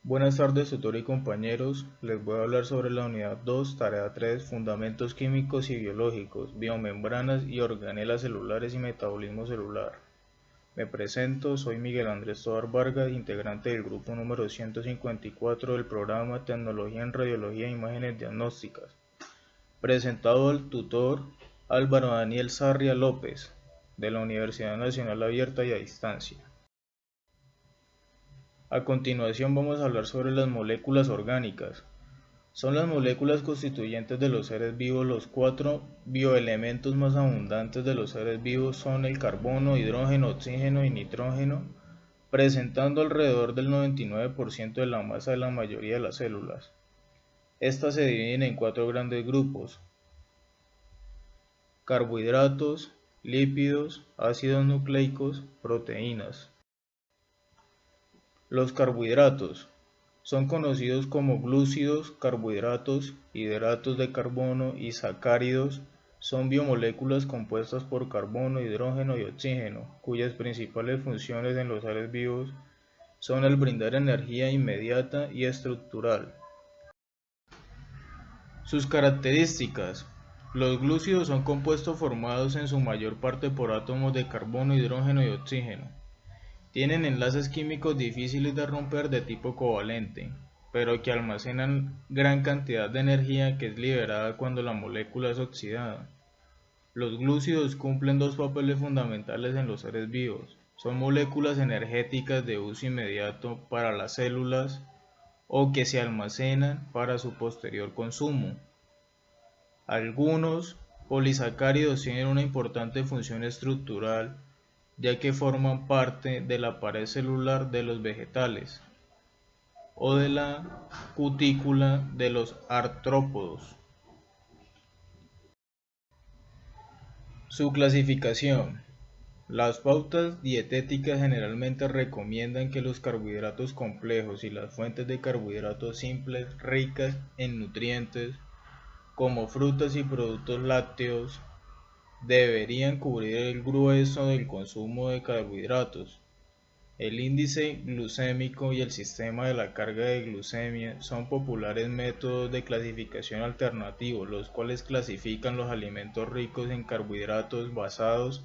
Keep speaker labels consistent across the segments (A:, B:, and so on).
A: Buenas tardes, tutor y compañeros. Les voy a hablar sobre la unidad 2, tarea 3, fundamentos químicos y biológicos, biomembranas y organelas celulares y metabolismo celular. Me presento, soy Miguel Andrés Tovar Vargas, integrante del grupo número 154 del programa Tecnología en Radiología e Imágenes Diagnósticas. Presentado al tutor Álvaro Daniel Sarria López, de la Universidad Nacional Abierta y a Distancia. A continuación vamos a hablar sobre las moléculas orgánicas. Son las moléculas constituyentes de los seres vivos. Los 4 bioelementos más abundantes de los seres vivos son el carbono, hidrógeno, oxígeno y nitrógeno, presentando alrededor del 99% de la masa de la mayoría de las células. Estas se dividen en 4 grandes grupos: carbohidratos, lípidos, ácidos nucleicos, proteínas. Los carbohidratos son conocidos como glúcidos, carbohidratos, hidratos de carbono y sacáridos. Son biomoléculas compuestas por carbono, hidrógeno y oxígeno, cuyas principales funciones en los seres vivos son el brindar energía inmediata y estructural. Sus características: los glúcidos son compuestos formados en su mayor parte por átomos de carbono, hidrógeno y oxígeno. Tienen enlaces químicos difíciles de romper de tipo covalente, pero que almacenan gran cantidad de energía que es liberada cuando la molécula es oxidada. Los glúcidos cumplen 2 papeles fundamentales en los seres vivos. Son moléculas energéticas de uso inmediato para las células o que se almacenan para su posterior consumo. Algunos polisacáridos tienen una importante función estructural, ya que forman parte de la pared celular de los vegetales o de la cutícula de los artrópodos. Su clasificación. Las pautas dietéticas generalmente recomiendan que los carbohidratos complejos y las fuentes de carbohidratos simples ricas en nutrientes, como frutas y productos lácteos, deberían cubrir el grueso del consumo de carbohidratos. El índice glucémico y el sistema de la carga de glucemia son populares métodos de clasificación alternativos, los cuales clasifican los alimentos ricos en carbohidratos basados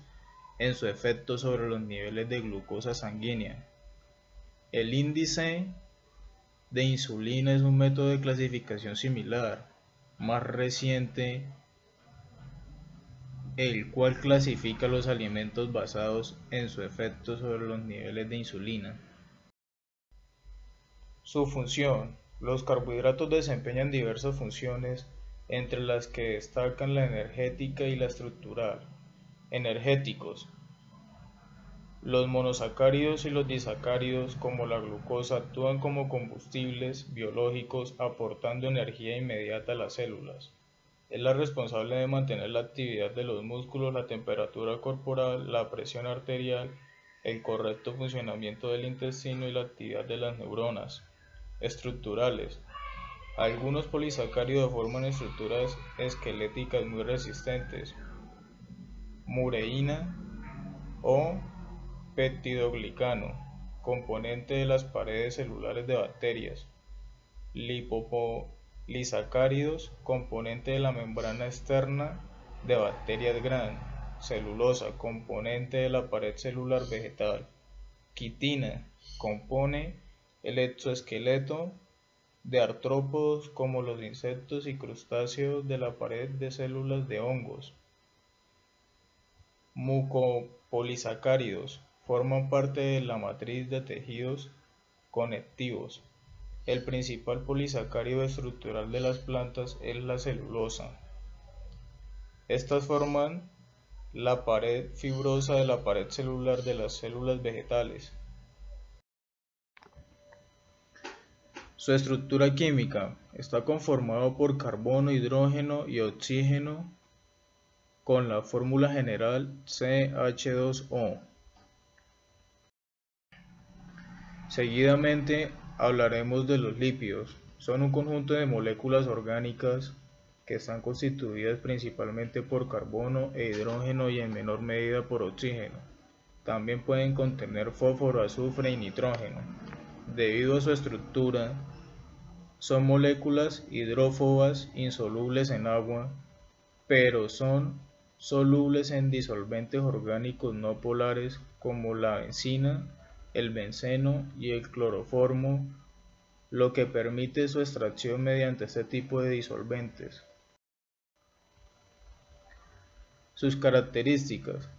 A: en su efecto sobre los niveles de glucosa sanguínea. El índice de insulina es un método de clasificación similar, más reciente, el cual clasifica los alimentos basados en su efecto sobre los niveles de insulina. Su función. Los carbohidratos desempeñan diversas funciones, entre las que destacan la energética y la estructural. Energéticos. Los monosacáridos y los disacáridos, como la glucosa, actúan como combustibles biológicos, aportando energía inmediata a las células. Es la responsable de mantener la actividad de los músculos, la temperatura corporal, la presión arterial, el correcto funcionamiento del intestino y la actividad de las neuronas. Estructurales. Algunos polisacáridos forman estructuras esqueléticas muy resistentes. Mureína o peptidoglicano, componente de las paredes celulares de bacterias. Lipopolisacáridos, componente de la membrana externa de bacterias gram. Celulosa, componente de la pared celular vegetal. Quitina, compone el exoesqueleto de artrópodos como los insectos y crustáceos de la pared de células de hongos. Mucopolisacáridos, forman parte de la matriz de tejidos conectivos. El principal polisacárido estructural de las plantas es la celulosa. Estas forman la pared fibrosa de la pared celular de las células vegetales. Su estructura química está conformado por carbono, hidrógeno y oxígeno con la fórmula general CH2O. Seguidamente hablaremos de los lípidos. Son un conjunto de moléculas orgánicas que están constituidas principalmente por carbono e hidrógeno y en menor medida por oxígeno. También pueden contener fósforo, azufre y nitrógeno. debido a su estructura, son moléculas hidrófobas insolubles en agua, pero son solubles en disolventes orgánicos no polares como la benzina, el benceno y el cloroformo, lo que permite su extracción mediante este tipo de disolventes. Sus características.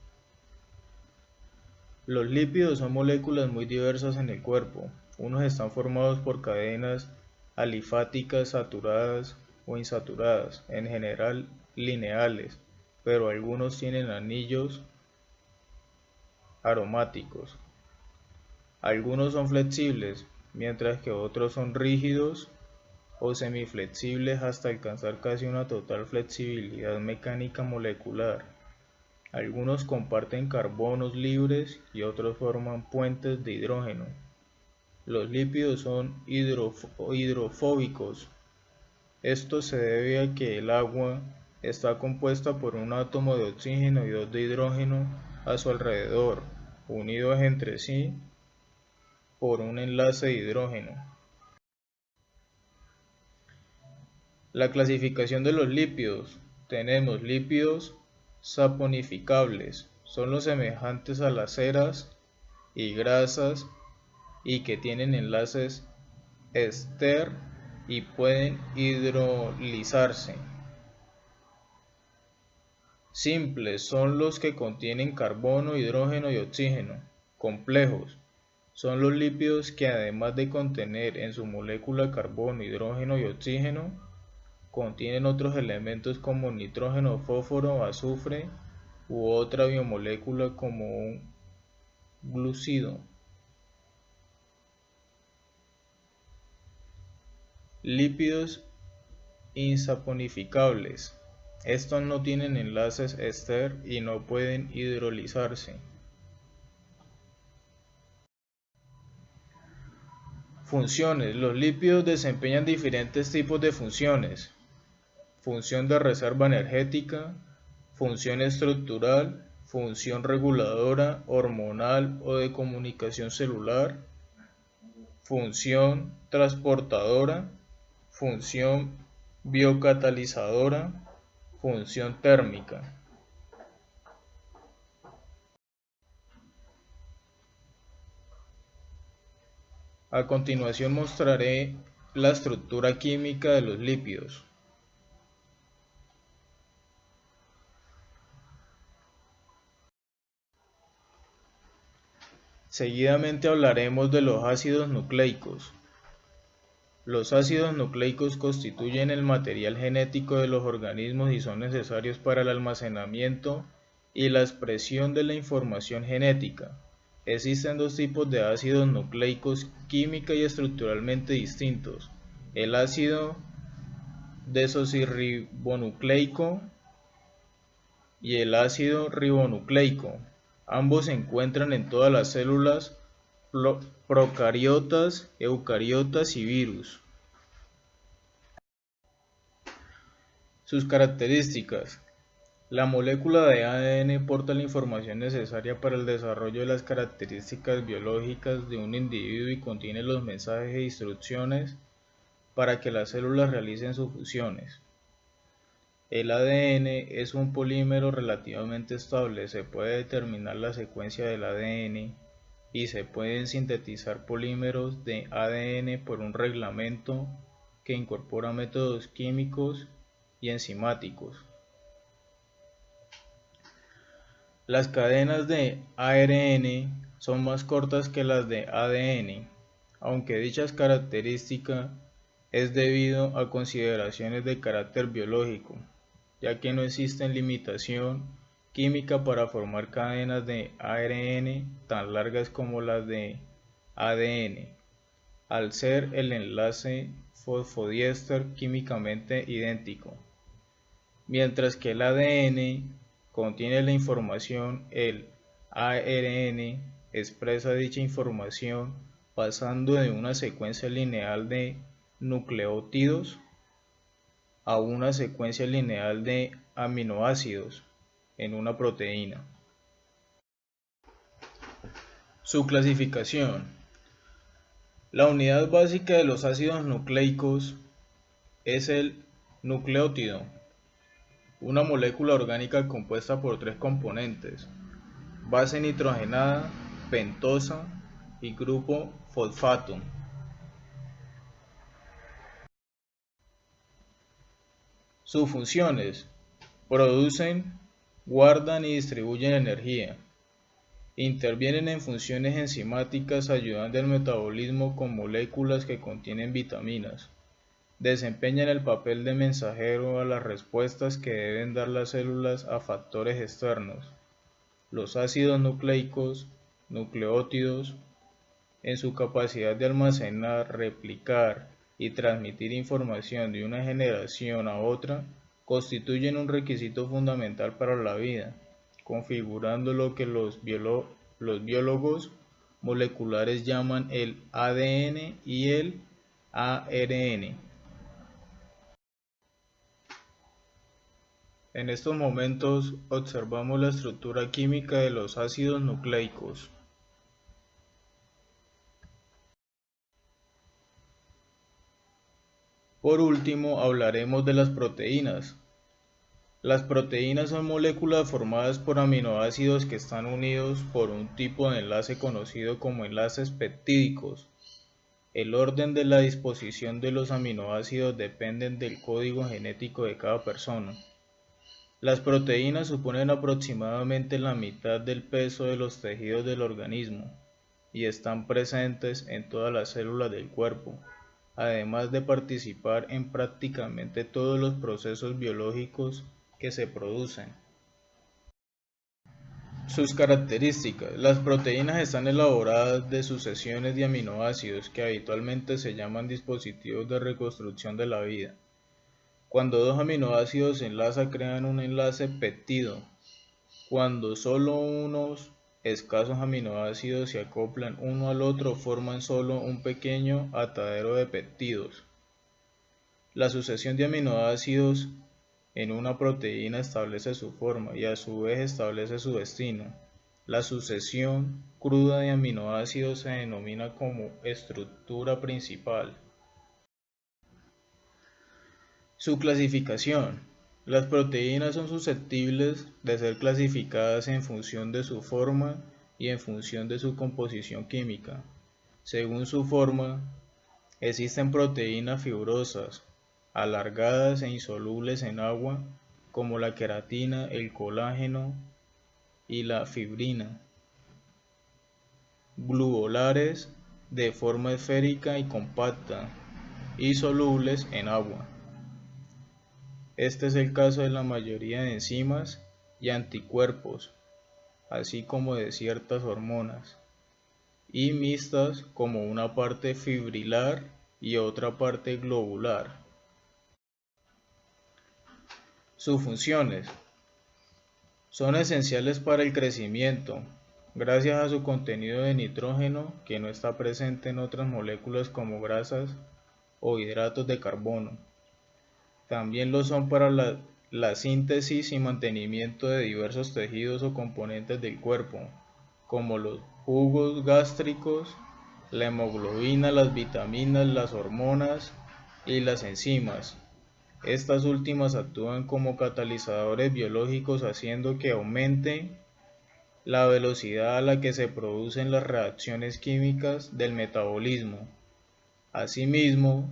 A: Los lípidos son moléculas muy diversas en el cuerpo. Unos están formados por cadenas alifáticas saturadas o insaturadas, en general lineales, pero algunos tienen anillos aromáticos. Algunos son flexibles, mientras que otros son rígidos o semiflexibles hasta alcanzar casi una total flexibilidad mecánica molecular. Algunos comparten carbonos libres y otros forman puentes de hidrógeno. Los lípidos son hidrofóbicos. Esto se debe a que el agua está compuesta por un átomo de oxígeno y dos de hidrógeno a su alrededor, unidos entre sí por un enlace de hidrógeno. La clasificación de los lípidos. Tenemos lípidos saponificables, son los semejantes a las ceras y grasas y que tienen enlaces éster y pueden hidrolizarse. Simples son los que contienen carbono, hidrógeno y oxígeno. Complejos son los lípidos que además de contener en su molécula carbono, hidrógeno y oxígeno, contienen otros elementos como nitrógeno, fósforo, azufre u otra biomolécula como un glucido. Lípidos insaponificables. Estos no tienen enlaces éster y no pueden hidrolizarse. Funciones. Los lípidos desempeñan diferentes tipos de funciones. Función de reserva energética, función estructural, función reguladora, hormonal o de comunicación celular, función transportadora, función biocatalizadora, función térmica. A continuación mostraré la estructura química de los lípidos. Seguidamente hablaremos de los ácidos nucleicos. Los ácidos nucleicos constituyen el material genético de los organismos y son necesarios para el almacenamiento y la expresión de la información genética. Existen dos tipos de ácidos nucleicos química y estructuralmente distintos: el ácido desoxirribonucleico y el ácido ribonucleico. Ambos se encuentran en todas las células procariotas, eucariotas y virus. Sus características. La molécula de ADN porta la información necesaria para el desarrollo de las características biológicas de un individuo y contiene los mensajes e instrucciones para que las células realicen sus funciones. El ADN es un polímero relativamente estable. Se puede determinar la secuencia del ADN y se pueden sintetizar polímeros de ADN por un reglamento que incorpora métodos químicos y enzimáticos. Las cadenas de ARN son más cortas que las de ADN, aunque dicha característica es debido a consideraciones de carácter biológico, ya que no existe limitación química para formar cadenas de ARN tan largas como las de ADN, al ser el enlace fosfodiéster químicamente idéntico. Mientras que el ADN contiene la información, el ARN expresa dicha información pasando de una secuencia lineal de nucleótidos a una secuencia lineal de aminoácidos en una proteína. Su clasificación. La unidad básica de los ácidos nucleicos es el nucleótido, una molécula orgánica compuesta por tres componentes: base nitrogenada, pentosa y grupo fosfato. Sus funciones: producen, guardan y distribuyen energía. Intervienen en funciones enzimáticas ayudando al metabolismo con moléculas que contienen vitaminas. Desempeñan el papel de mensajero a las respuestas que deben dar las células a factores externos. Los ácidos nucleicos, nucleótidos, en su capacidad de almacenar, replicar y transmitir información de una generación a otra, constituyen un requisito fundamental para la vida, configurando lo que los biólogos moleculares llaman el ADN y el ARN. En estos momentos observamos la estructura química de los ácidos nucleicos. Por último, hablaremos de las proteínas. Las proteínas son moléculas formadas por aminoácidos que están unidos por un tipo de enlace conocido como enlaces peptídicos. El orden de la disposición de los aminoácidos depende del código genético de cada persona. Las proteínas suponen aproximadamente la mitad del peso de los tejidos del organismo y están presentes en todas las células del cuerpo, además de participar en prácticamente todos los procesos biológicos que se producen. Sus características: las proteínas están elaboradas de sucesiones de aminoácidos que habitualmente se llaman dispositivos de reconstrucción de la vida. Cuando dos aminoácidos se enlazan crean un enlace péptido. Cuando solo unos escasos aminoácidos se acoplan uno al otro forman solo un pequeño atadero de péptidos. La sucesión de aminoácidos en una proteína establece su forma y a su vez establece su destino. La sucesión cruda de aminoácidos se denomina como estructura principal. Su clasificación: las proteínas son susceptibles de ser clasificadas en función de su forma y en función de su composición química. Según su forma, existen proteínas fibrosas, alargadas e insolubles en agua, como la queratina, el colágeno y la fibrina; globulares, de forma esférica y compacta, y solubles en agua. Este es el caso de la mayoría de enzimas y anticuerpos, así como de ciertas hormonas, y mixtas como una parte fibrilar y otra parte globular. Sus funciones: son esenciales para el crecimiento, gracias a su contenido de nitrógeno que no está presente en otras moléculas como grasas o hidratos de carbono. También lo son para la síntesis y mantenimiento de diversos tejidos o componentes del cuerpo, como los jugos gástricos, la hemoglobina, las vitaminas, las hormonas y las enzimas. Estas últimas actúan como catalizadores biológicos haciendo que aumente la velocidad a la que se producen las reacciones químicas del metabolismo. Asimismo,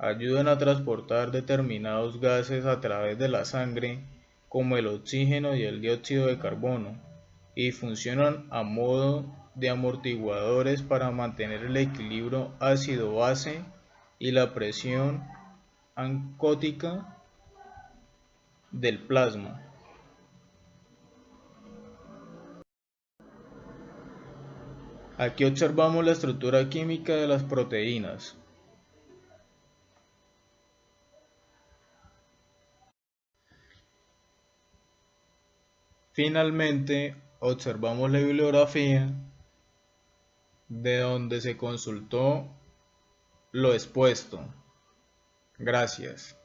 A: ayudan a transportar determinados gases a través de la sangre, como el oxígeno y el dióxido de carbono, y funcionan a modo de amortiguadores para mantener el equilibrio ácido-base y la presión ancótica del plasma. Aquí observamos la estructura química de las proteínas. Finalmente, observamos la bibliografía de donde se consultó lo expuesto. Gracias.